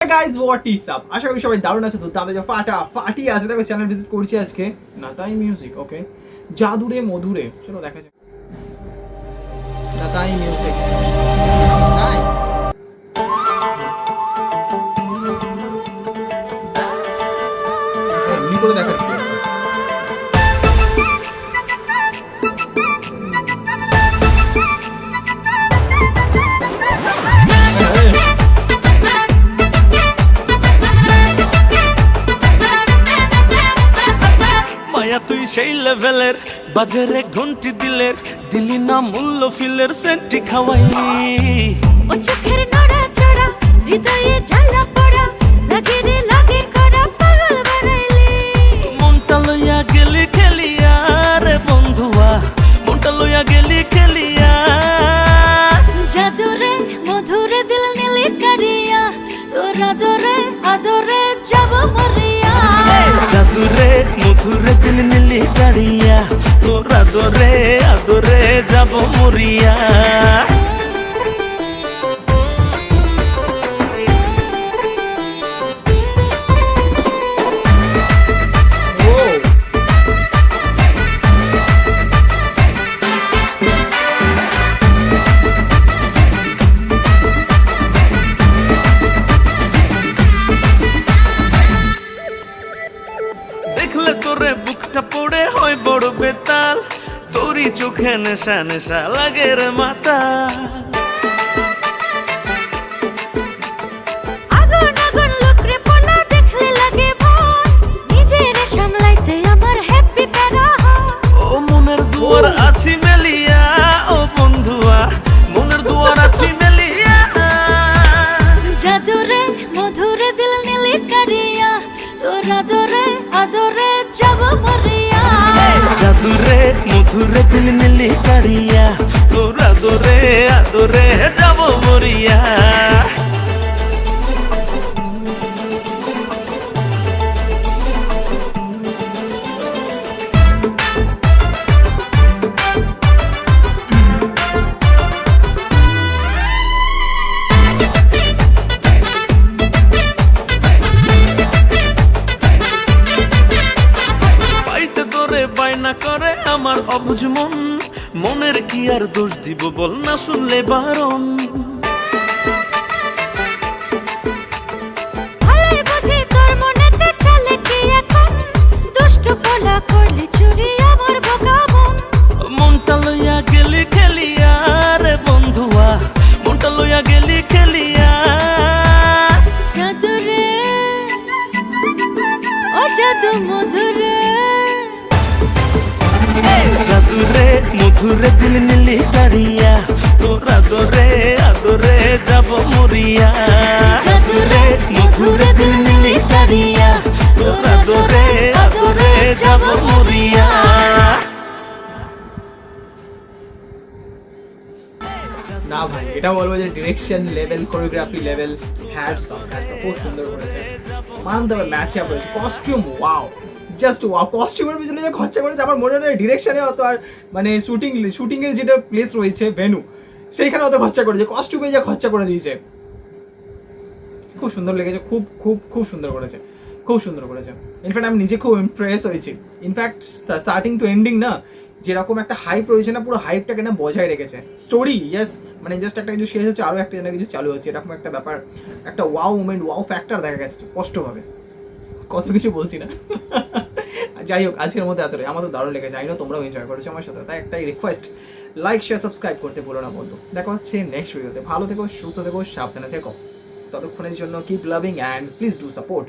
Guys what is up, আশা করি সবাই দারুণ আছে। তো তাদের ফাটি আছে, দেখো চ্যানেল ভিজিট করছি আজকে নাতাই মিউজিক। ওকে, জাদুরে মধুরে, চলো দেখা যাক। নাতাই মিউজিক নাইস। এমনি করে দেখার কি আছে। মায়া তুই সেই লেভেলের, বাজারে ঘন্টি দিলের, দিলি না মূল্য ফিলের, সেন্টি খাওয়াইলি ও চোখের নড়া চড়া, হৃদয়ে জ্বালা পড়া, লাগে রে লাগে করা, পাগল বানাইলি। মনটা লইয়া গেলি খেলিয়া রে বন্ধুয়া, মনটা লইয়া গেলি খেলিয়া। জাদুরে মধুরে দিল নিলি কারিয়া, তোর আদরে আদরে যাব মরিয়া। জাদুরে মধুরে দিল নিলি কারিয়া, তোর আদরে আদরে যাব মরিয়া। দেখলে তোরে বুকটা পড়ে হয় বড় বেতাল, তোরই চোখে নেশা নেশা লাগে রে মাতা। আগুন আগুন লোকরে পোলা দেখলে লাগে ভয়, নিজের সামলাইতে আমার হ্যাপি প্যারা হয়। ও মনের দুয়ার আছি মেলিয়া, ও বন্ধুয়া মনের দুয়ার আছি মেলিয়া। জাদুরে মধুরে দিল নিলি কারিয়া, তোর আদরে আদরে যাব মরিয়া। জাদুরে মধুরে দিল নিলি কারিয়া, তোর আদরে আদরে যাব মরিয়া। পাইতে তোরে বায়না করে আমার অবুঝ মন, মনের কি আর দোষ দিব বল না শুনলে বারণ। ভালোই বুঝি তোর মনেতে চলে কি এখন, দুষ্ট পোলা করলি চুরি আমার বোকা মন। মনটা লইয়া গেলি খেলিয়া রে বন্ধুয়া, মনটা লইয়া গেলি খেলিয়া। জাদুরে ও জাদু মধুরে, জাদুরে মধুরে দিল নিলি কারিয়া, তোর আদরে আদরে যাব মরিয়া। জাদুরে মধুরে দিল নিলি কারিয়া, তোর আদরে আদরে যাব মরিয়া। না ভাই, এটা বলবো যে direction level, choreography level, hats off, খুব সুন্দর করেছে। মানতে হবে, ম্যাচ আপ হয়েছে, কস্টিউম ওয়াও, জাস্ট ওয়াও। কস্টিউমের পিছনে যে খরচা করেছে, আমার মনে হয় ডিরেকশনে অত আর মানে শুটিং এর যেটা প্লেস রয়েছে ভেনু, সেইখানে অত খরচা করেছে, কস্টিউমে যে খরচা করে দিয়েছে। খুব সুন্দর লেগেছে, খুব খুব খুব সুন্দর করেছে, খুব সুন্দর করেছে। ইনফ্যাক্ট আমি নিজে খুব ইমপ্রেস হয়েছি। ইনফ্যাক্ট স্টার্টিং টু এন্ডিং না, যেরকম একটা হাইপ রয়েছে না, পুরো হাইপটাকে না বজায় রেখেছে। স্টোরি ইয়েস, মানে জাস্ট একটা কিছু শেষ হচ্ছে, আরও একটা যেন কিছু চালু হচ্ছে, এরকম একটা ব্যাপার, একটা ওয়াও মুভমেন্ট, ওয়াও ফ্যাক্টর দেখা গেছে স্পষ্টভাবে। কত কিছু বলছি না। যাই হোক, আজকের মধ্যে এতটাই। আমার তো দারুণ লেগেছে, জানি না তোমরাও এনজয় করেছো আমার সাথে। তাই একটাই রিকোয়েস্ট, লাইক শেয়ার সাবস্ক্রাইব করতে ভুলো না বন্ধু। দেখা হচ্ছে নেক্সট ভিডিওতে। ভালো থেকো, সুস্থ থেকো, সাবধানে থেকো। ততক্ষণের জন্য keep loving and please do support.